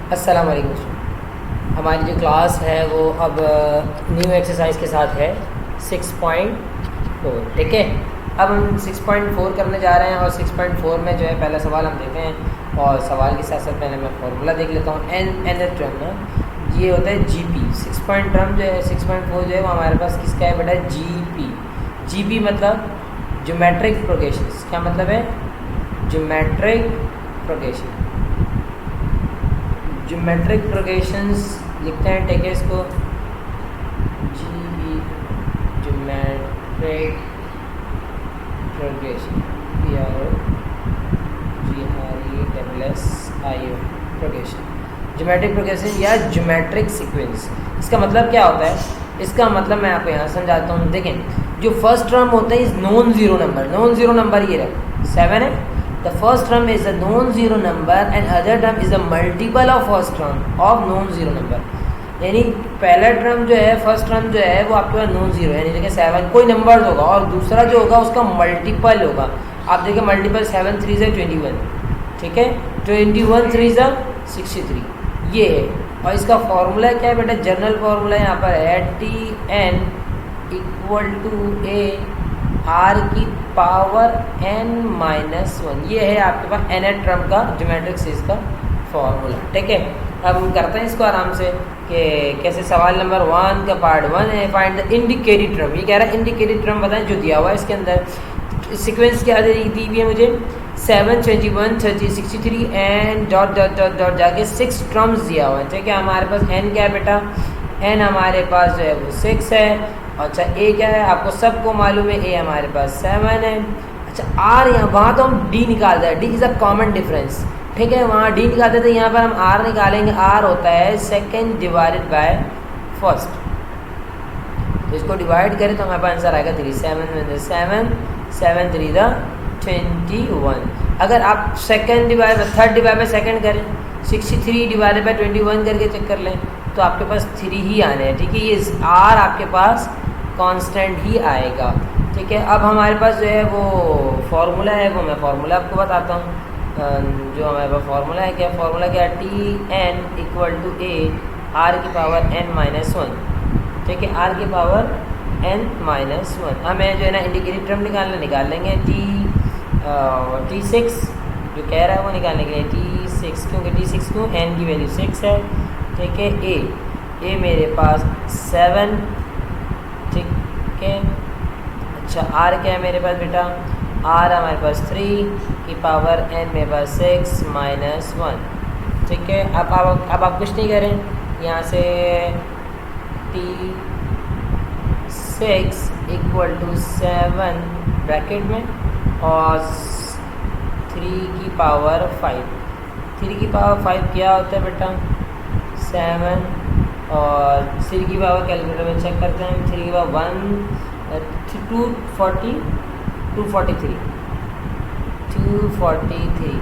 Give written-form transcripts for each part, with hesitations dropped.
अस्सलाम वालेकुम दोस्तों। हमारी जो क्लास है वो अब न्यू एक्सरसाइज के साथ है 6.4। ठीक है, अब हम 6.4 करने जा रहे हैं और 6.4 में जो है पहला सवाल हम देते हैं और सवाल के साथ साथ पहले मैं फार्मूला देख लेता हूँ। एन एच टर्म ना, ये होता है जीपी। 6 टर्म जो है 6.4 जो है वो हमारे पास किसका है बेटा? जीपी। जीपी मतलब ज्योमेट्रिक प्रोग्रेशंस। क्या मतलब है? Geometric progression. ज्योमेट्रिक प्रोग्रेशंस लिखते हैं, टेक इसको G geometric progression PROGRESSIO progression. Geometric progression या ज्योमेट्रिक सीक्वेंस, इसका मतलब क्या होता है? इसका मतलब मैं आपको यहाँ समझाता हूँ। देखें, जो फर्स्ट टर्म होता है is non zero number. Non zero number ये रहा 7 है। The first term is a non-zero number and other term is a multiple of first term of non-zero number। यानी पहला टर्म जो है, फर्स्ट टर्म जो है वो आपके पास नॉन जीरो है, यानी देखिए 7 कोई नंबर होगा और दूसरा जो होगा उसका मल्टीपल होगा। आप देखिए मल्टीपल 7 3 से 21, ठीक है, 21 3 से 63 ये है। और इसका फॉर्मूला क्या है बेटा? जनरल फॉर्मूला यहाँ पर है TN = A R की पावर n-1। ये है आपके पास nth टर्म का ज्योमेट्रिक सीरीज का फॉर्मूला। ठीक है, अब हम करते हैं इसको आराम से कि कैसे। सवाल नंबर 1 का पार्ट 1 है, फाइंड द इंडिकेटेड टर्म। ये कह रहा है इंडिकेटेड टर्म बताएं जो दिया हुआ है इसके अंदर। सीक्वेंस क्या दी हुई है मुझे? 7 21 30 63 and dot dot dot dot जाके 6 टर्म्स दिया हुआ है। ठीक है, हमारे पास n क्या है बेटा? n हमारे पास जो है वो 6 है। अच्छा, a क्या है? आपको सबको मालूम है, a हमारे पास 7 है। अच्छा, r यहाँ, वहाँ तो हम d निकालते हैं, d is a common difference. ठीक है, वहाँ d निकालते थे, यहाँ पर हम r निकालेंगे। r होता है सेकेंड डिवाइडेड बाय फर्स्ट। तो इसको डिवाइड करें तो हमारे पास आंसर आएगा 3। 7 7 3 21। अगर आप second divide by third divide by second करें, 63 डिवाइडेड बाय 21 करके चेक कर लें तो आपके पास 3 ही आने हैं। ठीक है, ये r आपके पास कांस्टेंट ही आएगा। ठीक है, अब हमारे पास जो है वो फार्मूला है, वो मैं फार्मूला आपको बताता हूँ। जो हमारे पास फार्मूला है, क्या फार्मूला क्या? TN = A R की पावर n-1। ठीक है, R की पावर n-1। हमें जो है ना इंडिकेटेड टर्म निकाल लेंगे। T6 जो कह रहा है वो निकालने के लिए T6, क्योंकि T6 क्यों? n की वैल्यू 6 है। ठीक है, A मेरे पास 7। ठीक है, अच्छा, R क्या है मेरे पास बेटा? R हमारे पास 3 की पावर n मेरे पास 6 - 1। ठीक है, अब आप कुछ नहीं करें, यहाँ से T6 = 7 ब्रैकेट में और 3 की पावर 5। 3 की पावर 5 क्या होता है बेटा? 7 और 3 की पावर कैलकुलेटर में चेक करते हैं। 3 की पावर 243।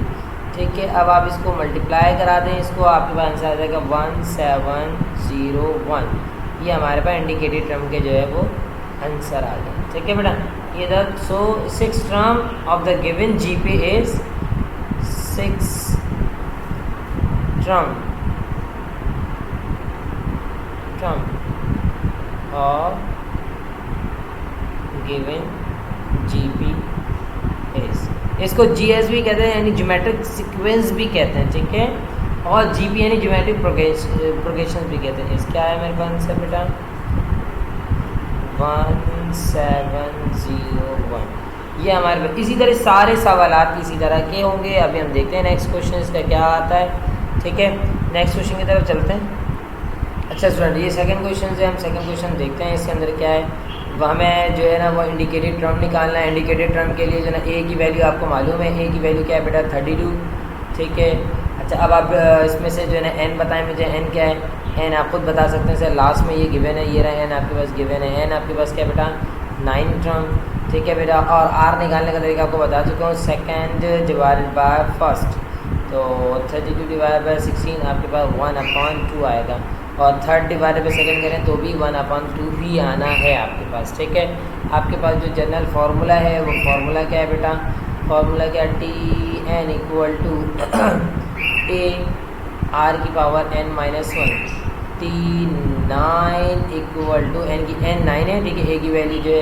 ठीक है, अब आप इसको मल्टीप्लाई करा दें, इसको आपके पास आंसर आ जाएगा 1701। ये हमारे पास इंडिकेटेड टर्म के जो है वो आंसर आ गए। ठीक है बेटा, ये the so 6 term of the given GP is 6 term और गिवन जीपी एस। इसको जीएस भी कहते हैं, यानी ज्योमेट्रिक सीक्वेंस भी कहते हैं। ठीक है, और जीपी यानी ज्योमेट्रिक प्रोग्रेशन भी कहते हैं। क्या है मेरे पास आंसर बेटा? 1701। ये हमारे पास इसी तरह सारे सवालात इसी तरह के होंगे। अभी हम देखते हैं नेक्स्ट क्वेश्चन इसका क्या आता है। ठीक है, नेक्स्ट क्वेश्चन की तरफ चलते हैं। अच्छा स्टूडेंट, ये सेकंड क्वेश्चन है, हम सेकंड क्वेश्चन देखते हैं। इसके अंदर क्या है? वह हमें जो है ना वो इंडिकेटेड टर्म निकालना है। इंडिकेटेड टर्म के लिए जो है ना ए की वैल्यू आपको मालूम है। ए की वैल्यू क्या है बेटा? 32। ठीक है, अच्छा, अब आप इसमें से जो है ना एन बताएं मुझे। एन क्या है? एन आप खुद बता सकते हैं सर, लास्ट में ये गिवन है, ये रहा एन आपके पास गिवन है। एन आपके पास क्या बेटा? 9 टर्म। ठीक है बेटा, और आर निकालने का तरीका आपको बता चुका हूँ, सेकेंड डिवाइडेड बाय फर्स्ट। तो 32 डिवाइड बाय 16 आपके पास 1/2 आएगा, और थर्ड डिवाइडेड बाय सेकेंड करें तो भी 1/2 ही आना है आपके पास। ठीक है, आपके पास जो जनरल फार्मूला है वो फार्मूला क्या है बेटा? फार्मूला क्या? TN = A आर की power n minus one, T9 equal to n की n 9 है, ठीक है। ए की वैल्यू जो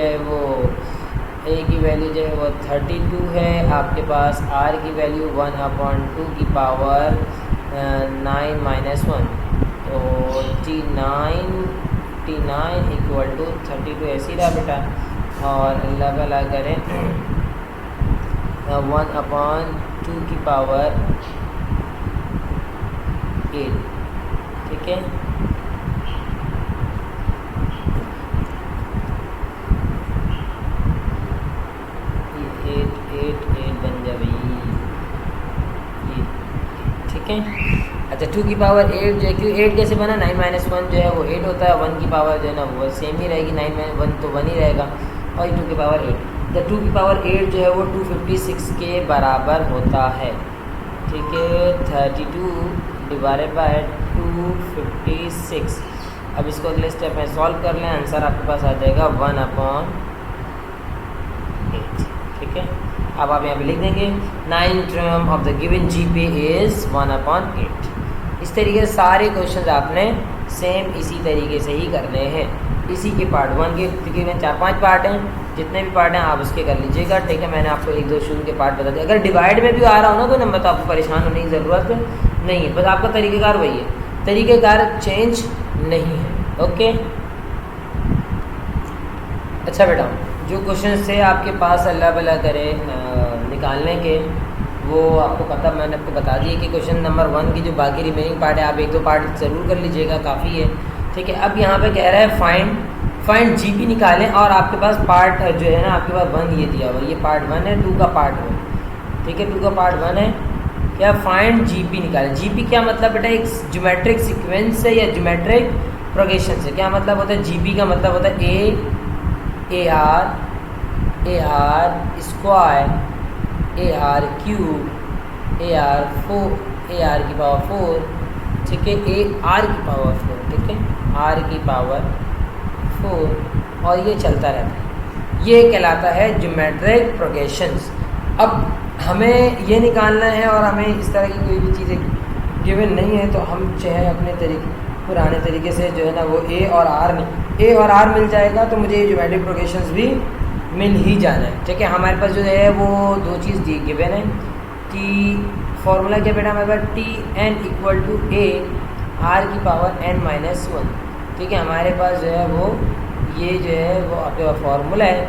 है वो 32 है आपके पास। आर की वैल्यू 1/2 की पावर 9 माइनस वन, तो T9 इक्वल टू 32 ऐसी रहा बेटा। और अल्लाह भला करें 1/2 की पावर 8, ठीक है। ये 8 बन जाए, ठीक है। अच्छा 2 की पावर 8 जो है, क्यों 8 कैसे बना, 9 माइनस वन जो है वो 8 होता है, 1 की पावर जो है ना वो सेम ही रहेगी, 9 में 1 तो 1 ही रहेगा, और 2 की पावर 8, तो 2 की पावर 8 जो है वो 256 के बराबर होता है, ठीक है। 32 डिवाइडेड बाय 256। अब इसको अगले स्टेप में सॉल्व कर लें, आंसर आपके पास आ जाएगा 1/8, ठीक है। अब आप यहाँ पे लिख देंगे 9 term of the given GP is 1/8। इस तरीके से सारे क्वेश्चंस आपने सेम इसी तरीके से ही करने हैं। इसी के पार्ट 1 के तकरीबन 4-5 पार्ट हैं, जितने भी पार्ट हैं आप उसके कर लीजिएगा, ठीक है। मैंने आपको 1-2 शुरू के पार्ट बता दिए। अगर डिवाइड में भी आ रहा हो ना कोई नंबर तो आपको परेशान होने की ज़रूरत नहीं है, बस आपका तरीक़ेकार वही है, तरीक़ेकार चेंज नहीं है, ओके। अच्छा बेटा, जो क्वेश्चन थे आपके पास अल्लाह भला करे निकालने के, वो आपको पता, मैंने आपको बता दिया कि क्वेश्चन नंबर 1 की जो बाकी रिमेनिंग पार्ट है आप 1-2 पार्ट ज़रूर कर लीजिएगा, काफ़ी है, ठीक है। अब यहाँ पे कह रहा है फाइंड जीपी निकालें, और आपके पास पार्ट जो है ना आपके पास 1 ये दिया हुआ, ये पार्ट 1 है, 2 का पार्ट 1, ठीक है। 2 का पार्ट 1 है क्या, फाइंड जीपी निकालें। जीपी क्या मतलब बेटा, एक ज्योमेट्रिक सीक्वेंस है या ज्योमेट्रिक प्रोग्रेशन से। क्या मतलब होता है, जीपी का मतलब होता है ए R square, A R cube, A R की पावर 4, ठीक है, ए आर की पावर 4, ठीक है, आर की पावर 4, और ये चलता रहता है, ये कहलाता है ज्योमेट्रिक प्रोग्रेशंस। अब हमें ये निकालना है और हमें इस तरह की कोई भी चीज़ें गिवन नहीं है, तो हम चाहे अपने पुराने तरीके से जो है ना वो ए और आर मिल जाएगा, तो मुझे ज्योमेट्रिक प्रोग्रेशंस भी मिल ही जाना है, ठीक है। हमारे पास जो है वो 2 चीज़ दी गिवन है, टी फॉर्मूला क्या बेटा हमारे पास, Tn equal to A R की पावर n माइनस वन, ठीक है। हमारे पास जो है वो ये जो है वो आपके पास फॉर्मूला है।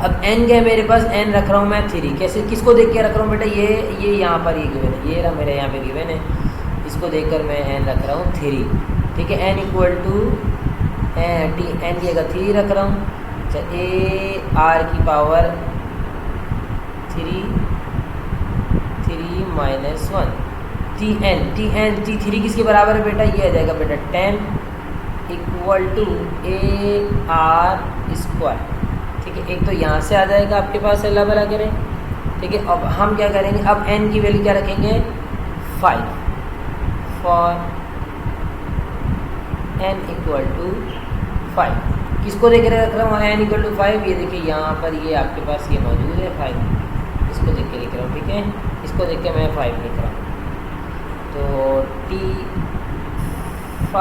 अब n क्या है मेरे पास, n रख रहा हूँ मैं 3, कैसे, किसको देख के रख रहा हूँ बेटा, ये यहाँ पर ये गिवन है, ये रहा मेरे यहाँ पे गिवन है, इसको देखकर मैं n रख रहा हूँ 3, ठीक है। n इक्वल टू n की जगह 3 रख रहा हूँ। अच्छा ए आर की पावर 3 माइनस 1, T3 किसके बराबर है बेटा, ये आ जाएगा बेटा 10 equal to A R square, ठीक है। एक तो यहाँ से आ जाएगा आपके पास, अल्लाह भला करें, ठीक है। अब हम क्या करेंगे, अब n की वैल्यू क्या रखेंगे, 5 फॉर n इक्वल टू 5। किसको देख रहे रख रहा हूँ, n इक्वल टू 5, ये देखिए यहाँ पर ये आपके पास ये मौजूद है 5, इसको देख के लिख रहा हूँ, ठीक है। इसको देख के मैं 5 लिख रहा हूँ, तो T5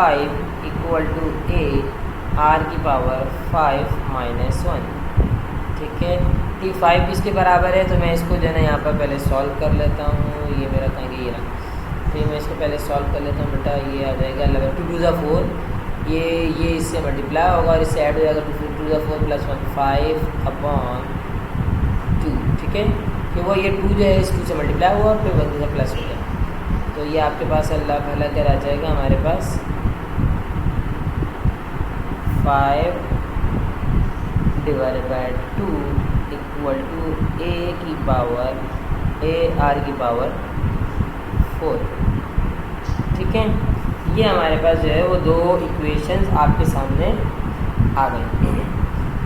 equal to A R की पावर 5 माइनस 1, ठीक है। T5 किसके बराबर है, तो मैं इसको जो है ना यहाँ पर पहले सॉल्व कर लेता हूँ, ये मेरा कहेंगे ये रहा, फिर मैं इसको पहले सॉल्व कर लेता हूँ बेटा, ये आ जाएगा 11 2 2 4, ये इससे मल्टीप्लाई होगा और इससे ऐड हो जाएगा 2 2 4 प्लस 1 5/2, ठीक है। कि वो ये 2 जो है इस 2 से मल्टीप्लाई हुआ और फिर 1 से प्लस हो गया, तो ये आपके पास अल्लाह भला कर आ जाएगा हमारे पास 5 divided by 2 equal to A R की पावर 4, ठीक है। ये हमारे पास जो है वो 2 इक्वेशंस आपके सामने आ गई।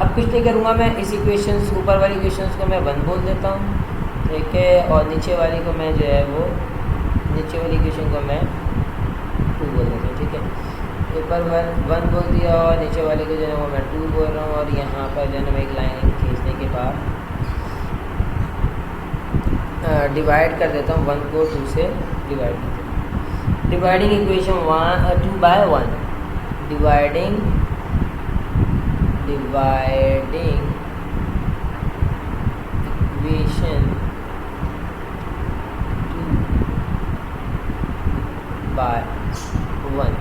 अब कुछ नहीं करूँगा मैं, इस इक्वेशंस ऊपर वाली इक्वेशंस को मैं 1 बोल देता हूँ, ठीक है, और नीचे वाली को मैं जो है वो नीचे वाली इक्वेशन को मैं 2 बोल देता हूँ, ठीक है। ऊपर 1 बोल दिया और नीचे वाले को जो है वो मैं 2 बोल रहा हूँ, और यहाँ पर जो है मैं एक लाइन खींचने के बाद डिवाइड कर देता हूँ, 1 को 2 से डिवाइड कर देता हूँ, dividing equation 2 by 1, dividing equation 2 by 1।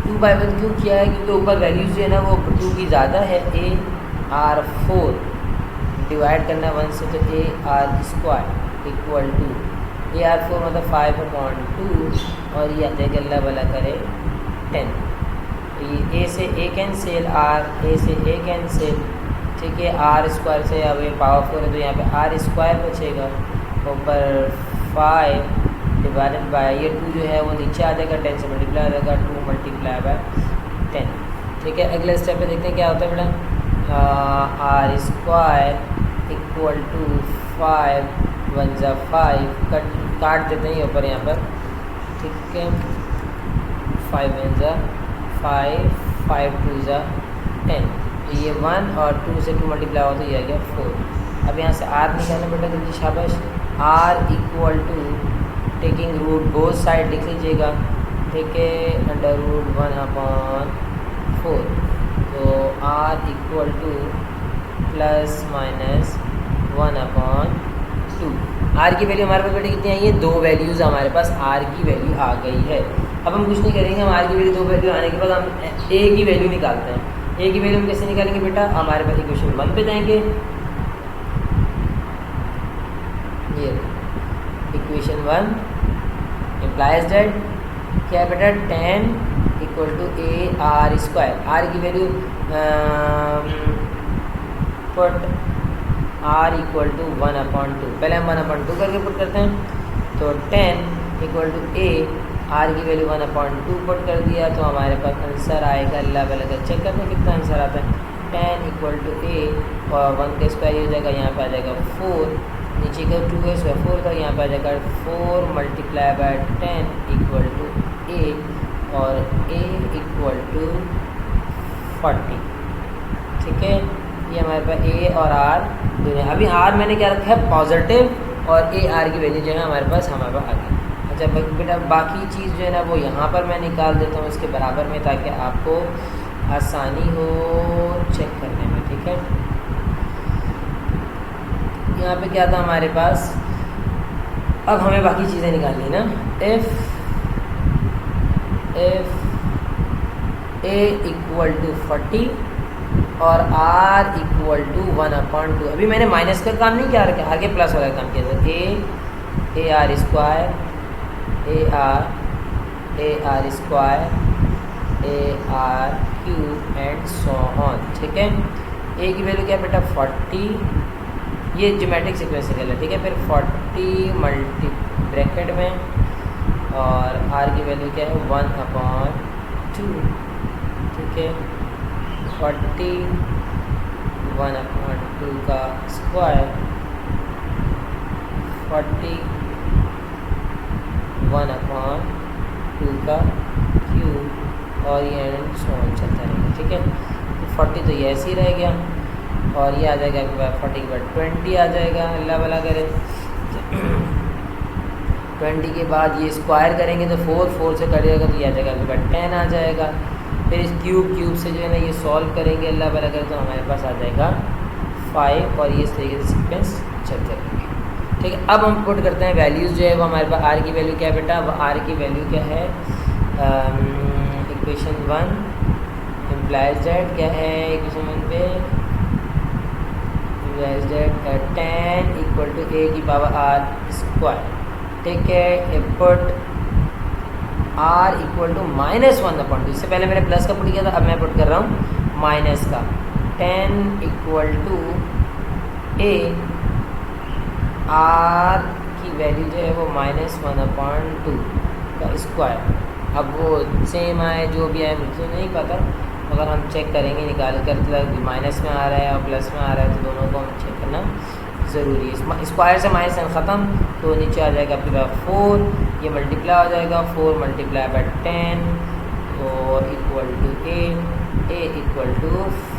2 by 1 क्यों किया है? क्योंकि ऊपर वैल्यूज जो है ना वो 2 की ज़्यादा है। AR4 डिवाइड करना है 1 से, तो AR² इक्वल टू AR4 मतलब 5/2 और ये आ जाएगा अल्लाह भला करे 10। ये A से A कैंसिल, A से A कैंसिल, ठीक है। R² से अब ये पावर 4 है तो यहाँ पे R² बचेगा, ऊपर 5 डिवाइडेड बाय ये 2 जो है वो नीचे आ जाएगा, 10 से मल्टीप्लाई हो जाएगा, 2 मल्टीप्लाई बाय 10, ठीक है। अगले स्टेप पे देखते हैं क्या होता है बेटा। R² इक्वल टू 5 1 ज़ा 5, काट देते हैं ऊपर यहाँ पर, ठीक है। 5 1 ज़ा 5, 5 2 ज़ा 10, ये 1 और 2 से 2 मल्टीप्लाई हो तो ये आ गया 4। अब यहाँ से R निकालना बेटा जल्दी, शाबाश। R equal to taking root both side लिख लीजिएगा, ठीक है, √1/4। तो R equal to plus minus 1/2। R की वैल्यू हमारे पास बेटे कितनी आई है? 2 वैल्यूज़ हमारे पास R की वैल्यू आ गई है। अब हम कुछ नहीं करेंगे, हम R की वैल्यू 2 वैल्यू आने के बाद हम A की वैल्यू निकालते हैं। A की वैल्यू हम कैसे निकालेंगे बेटा? हमारे पास इक्वेशन 1 पे जाएंगे, ये इक्वेशन 1 इम्प्लाइज दैट क्या है बेटा, 10 इक्वल टू AR²। R की value put R equal to 1/2, पहले हम 1/2 करके पुट करते हैं, तो 10 इक्वल टू R की वैल्यू 1/2 पुट कर दिया, तो हमारे पास आंसर आएगा, अल्लाह भला कर चेक करते हैं कितना आंसर आता है। 10 इक्वल टू और 1 का स्क्वायर हो जाएगा, यहाँ पे आ जाएगा 4, नीचे का 2 का स्क्वायर 4 था, यहाँ पे आ जाएगा 4 multiply by 10 equal to A, और A इक्वल टू 40, ठीक है। ये हमारे पास A और R दोनों। अभी R मैंने क्या रखा है? पॉजिटिव, और AR की वैल्यू जो है हमारे पास आ गई। अच्छा बेटा बाकी चीज़ जो है ना वो यहाँ पर मैं निकाल देता हूँ इसके बराबर में, ताकि आपको आसानी हो चेक करने में, ठीक है। यहाँ पे क्या था हमारे पास? अब हमें बाकी चीज़ें निकालनी है ना। इफ़ A इक्वल टू 40 और R इक्वल टू 1/2। अभी मैंने माइनस का काम नहीं किया, आगे प्लस वाला काम किया था। AR² AR³ and so on, ठीक है। A की वैल्यू क्या है बेटा? 40, ये ज्योमेट्रिक सीक्वेंस निकल है, ठीक है। फिर 40 मल्टी ब्रैकेट में, और R की वैल्यू क्या है? 1/2, ठीक है। 40 1/2 का स्क्वायर, 40 1/2 का क्यूब, और ये एंड सो ऑन चलता रहेगा, ठीक है। 40 तो ये ऐसे ही रह गया, और ये आ जाएगा 40 के बाद 20 आ जाएगा, अल्लाह भला करे। 20 के बाद ये स्क्वायर करेंगे तो 4 से कट जाएगा, तो ये आ जाएगा 10 आ जाएगा। फिर इस क्यूब से जो है ना ये सॉल्व करेंगे, अल्लाह भला करे, तो हमारे पास आ जाएगा 5, और ये इस तरीके से सीक्वेंस चलते रहेंगे, ठीक है। अब हम पुट करते हैं वैल्यूज़ जो है वो हमारे पास। R की वैल्यू क्या है बेटा? वो R की वैल्यू क्या है? इक्वेशन 1 इम्प्लाइज दैट क्या है? इक्वेशन 1 पे implies that 10 equal to A की पावर R², ठीक है। Put R equal to -1/2। इससे पहले मैंने प्लस का पुट किया था, अब मैं पुट कर रहा हूँ माइनस का। 10 इक्वल टू A, R की वैल्यू जो है वो -1/2 का स्क्वायर। अब वो सेम आए जो भी आए मुझे नहीं पता, मगर हम चेक करेंगे निकाल कर, माइनस में आ रहा है और प्लस में आ रहा है, तो दोनों को हम चेक करना ज़रूरी है। स्क्वायर से माइनस ख़त्म, तो नीचे आ जाएगा आपके पास 4, ये मल्टीप्लाई हो जाएगा 4 मल्टीप्लाई बाय 10, और equal to A equal to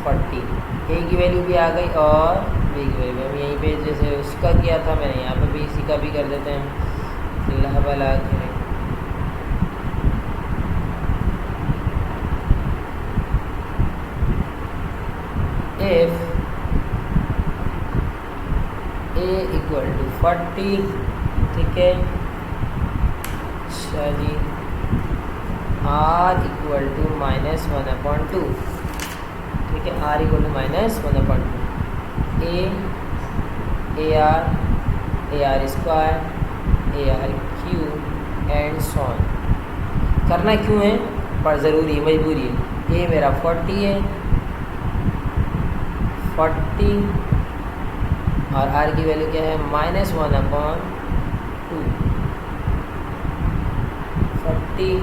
40। A की वैल्यू भी आ गई, और B की वैल्यू हम यहीं पे जैसे उसका किया था मैंने यहाँ पे भी इसी का भी कर देते हैं, अल्लाह भला करे। 40, ठीक है। चलिए r इक्वल टू -1/2, ठीक है, r equal to -1/2 AR square AR cube and so on. करना क्यों है? पर ज़रूरी है, मजबूरी है। ये मेरा 40 है, 40 और r की वैल्यू क्या है? -1/2 40,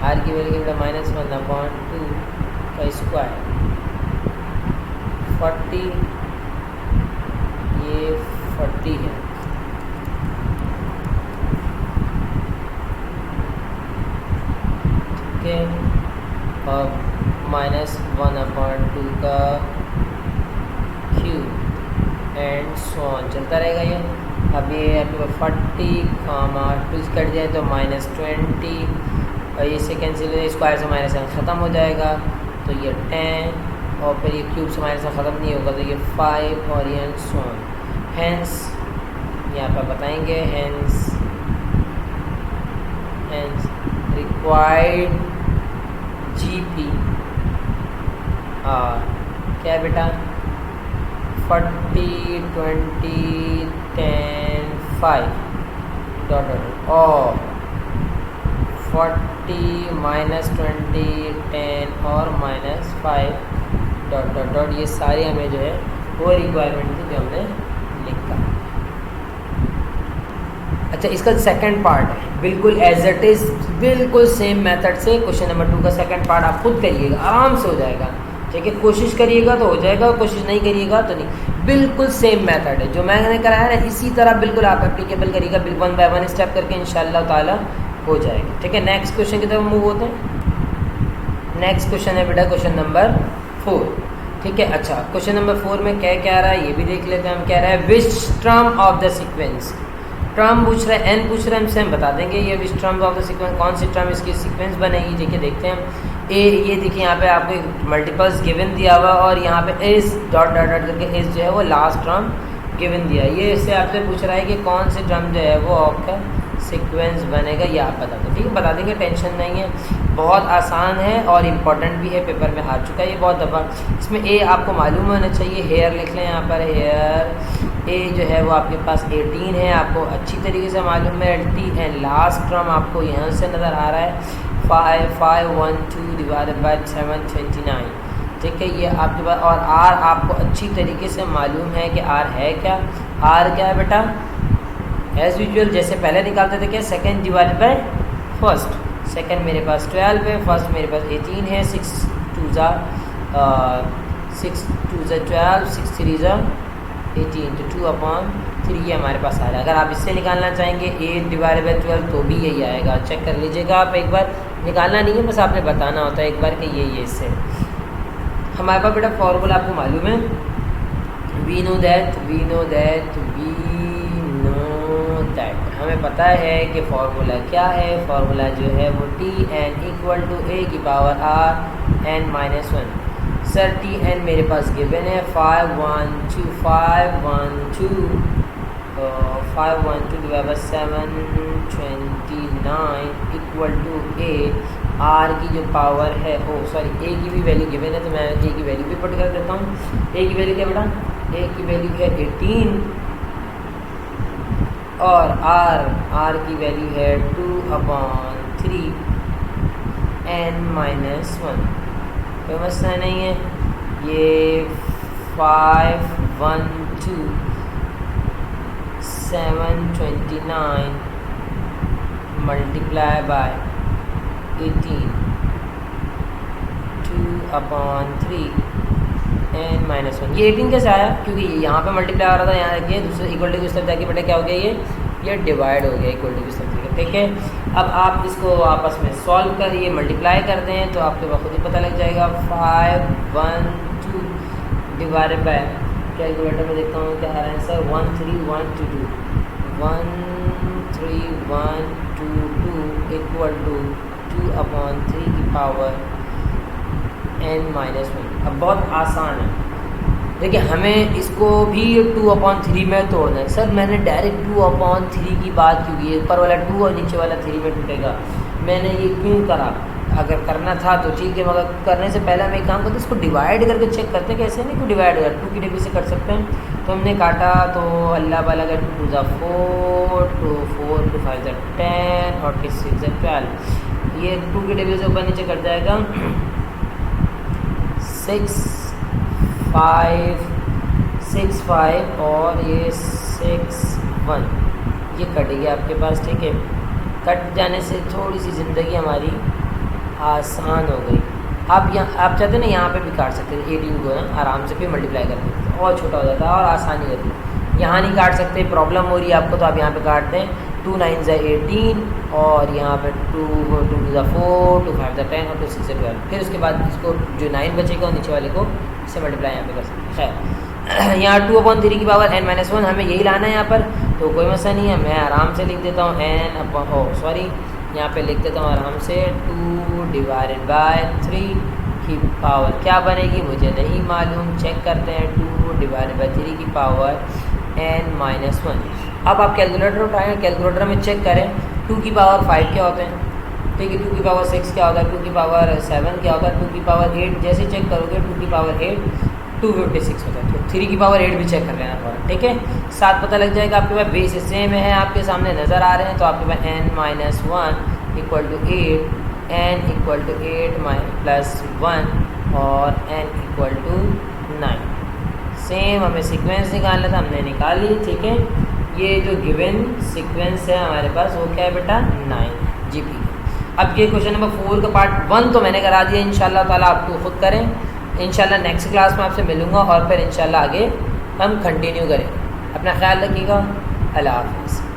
r की वैल्यू क्या बेटा? -1/2 का स्क्वायर 40, ये 40 है, ठीक है। और -1/2 का क्यूब एंड सो ऑन चलता रहेगा ये। अब ये आपके 40, 2 कट जाए तो -20 और ये से कैंसिल हो, स्क्वायर से माइनस ख़त्म हो जाएगा तो ये 10 और फिर ये क्यूब से माइनस ख़त्म नहीं होगा तो ये 5 और ये एंड सो ऑन। हेंस यहाँ पर बताएंगे हेंस रिक्वायर्ड GP क्या है बेटा? 40, 20, 10, 5 डॉट और 40 -20 10 और -5 डॉट ये सारी हमें जो है वो रिक्वायरमेंट थी जो हमने लिखा। अच्छा, इसका सेकंड पार्ट है बिल्कुल एज इट इज़, बिल्कुल सेम मेथड से क्वेश्चन नंबर 2 का सेकंड पार्ट आप खुद करिएगा, आराम से हो जाएगा, ठीक है। कोशिश करिएगा तो हो जाएगा, कोशिश नहीं करिएगा तो नहीं। बिल्कुल सेम मेथड है जो मैंने कराया ना, इसी तरह बिल्कुल आप एप्लीकेबल करिएगा, बिल्कुल 1 बाय 1 स्टेप करके इंशाल्लाह ताला हो जाएगा, ठीक है। नेक्स्ट क्वेश्चन की तरफ मूव होते हैं। नेक्स्ट क्वेश्चन है बेटा क्वेश्चन नंबर 4, ठीक है। अच्छा, क्वेश्चन नंबर 4 में क्या कह रहा है ये भी देख लेते हैं हम। कह रहा है which term of the sequence, term पूछ रहा है, n पूछ रहा है, हमसे हम बता देंगे ये which term of the sequence, कौन सी टर्म इसकी सीक्वेंस बनेगी, ठीक है। देखते हैं ए, ये देखिए यहाँ पे आपको एक मल्टीपल्स गिवन दिया हुआ और यहाँ पे इस डॉट डॉट डॉट करके इस जो है वो लास्ट टर्म गिवन दिया है। ये इससे आपसे पूछ रहा है कि कौन सी टर्म जो है वो आपका सीक्वेंस बनेगा, ये आप बता दो, ठीक है। बता देंगे, टेंशन नहीं है, बहुत आसान है और इम्पोर्टेंट भी है, पेपर में आ चुका है ये बहुत दफ़ा। इसमें ए आपको मालूम होना चाहिए, हेयर लिख लें यहाँ पर, हेयर ए जो है वो आपके पास 18 है, आपको अच्छी तरीके से मालूम है। टी एंड लास्ट टर्म आपको यहाँ से नज़र आ रहा है 512 डिवाइडेड बाय 729, ठीक है। ये आपके पास, और आर आपको अच्छी तरीके से मालूम है कि आर है क्या। आर क्या है बेटा? एज यूजुअल जैसे पहले निकालते थे क्या, second divided by first. Second मेरे पास 12 है, फर्स्ट मेरे पास 18 है, 6 2 12, 6 3 18 तो 2/3 ये हमारे पास आ रहा है। अगर आप इससे निकालना चाहेंगे 8 डिवाइडेड बाय 12 तो भी यही आएगा, चेक कर लीजिएगा आप एक बार, निकालना नहीं है बस आपने बताना होता है एक बार कि ये इससे। हमारे पास बेटा फॉर्मूला आपको मालूम है, वी नो दैट हमें पता है कि फार्मूला क्या है। फार्मूला जो है वो Tn इक्वल टू a की power r n minus 1। Sir Tn मेरे पास गिवन है 512 divide by 729 equal to a। r की जो पावर है, a की भी वैल्यू गिवन है तो मैं a की वैल्यू भी पुट कर देता हूँ। a की वैल्यू क्या बेटा? a की वैल्यू है 18 और r की वैल्यू है 2/3 n माइनस 1। कोई मसला नहीं है। ये 512 729 मल्टीप्लाई बाय 18 2/3 n माइनस 1। ये 18 कैसे आया? क्योंकि यहाँ पे मल्टीप्लाई आ रहा था, यहाँ रखिए दूसरे इक्वल टू की तरफ जाके बेटा क्या हो गया, ये डिवाइड हो गया इक्वल टू की तरफ जाके, ठीक है। अब आप इसको आपस में सॉल्व कर, ये मल्टीप्लाई कर दें तो आपके पास खुद ही पता लग जाएगा। 512 डिवाइडेड बाय, कैलकुलेटर में देखता हूँ क्या आ रहा है आंसर, 13122 इक्वल टू 2/3 की पावर n माइनस 1। अब बहुत आसान है, देखिए हमें इसको भी 2/3 में तोड़ना है। सर मैंने डायरेक्ट 2/3 की बात क्यों की, ऊपर वाला 2 और नीचे वाला 3 में टूटेगा, मैंने ये क्यों करा? अगर करना था तो ठीक है, मगर करने से पहले हम एक काम करते हैं, इसको डिवाइड करके चेक करते हैं कैसे नहीं को डिवाइड होगा। 2 की डिग्री से कर सकते हैं। तो हमने काटा तो अल्लाह वाला का 2 × 4, 2 4 2 5 10 और 6 6 12। ये 2 की डिग्री से ऊपर नीचे कर जाएगा 6 5 और ये 6 1, ये कट गया आपके पास। ठीक है, कट जाने से थोड़ी सी ज़िंदगी हमारी आसान हो गई। आप चाहते हैं ना यहाँ पे भी काट सकते थे 18 को ना, आराम से फिर मल्टीप्लाई कर सकते और छोटा हो जाता है और आसानी होती है। यहाँ नहीं काट सकते, प्रॉब्लम हो रही है आपको, तो आप यहाँ पे काटते हैं 2 9 18 और यहाँ पे 2 2 4 2 5 10 और 2 6 12। फिर उसके बाद इसको जो 9 बचेगा और नीचे वाले को इससे मल्टीप्लाई यहाँ पे कर सकते हैं। यहाँ 2/3 की पावर n-1 हमें यही लाना है यहाँ पर, तो कोई मसला नहीं है। मैं आराम से लिख देता हूँ यहाँ पे लिख देता हूँ आराम से 2 / 3 की पावर क्या बनेगी मुझे नहीं मालूम, चेक करते हैं। 2 / 3 की पावर n-1। अब आप कैलकुलेटर उठाएँ, कैलकुलेटर में चेक करें 2 की पावर 5 क्या होते हैं, ठीक है, 2 की पावर 6 क्या होता है, 2 की पावर 7 क्या होता है, 2 की पावर 8 जैसे चेक करोगे 2 की पावर 8 256 होता है। तो 3 की पावर 8 भी चेक कर लेना पड़ा, ठीक है, साथ पता लग जाएगा। आपके पास बेस सेम है, आपके सामने नज़र आ रहे हैं, तो आपके पास n-1 = 8, n = 8 + 1 और n = 9। सेम हमें सीक्वेंस निकालना था, हमने निकाल ली। ठीक है, ये जो गिवन सीक्वेंस है हमारे पास वो क्या है बेटा 9 GP। अब ये क्वेश्चन नंबर 4 का पार्ट 1 तो मैंने करा दिया, इंशाल्लाह ताला आपको खुद करें। इंशाल्लाह नेक्स्ट क्लास में आपसे मिलूँगा और फिर इंशाल्लाह आगे हम कंटिन्यू करें। अपना ख्याल रखिएगा। अल्लाह हाफ़िज़।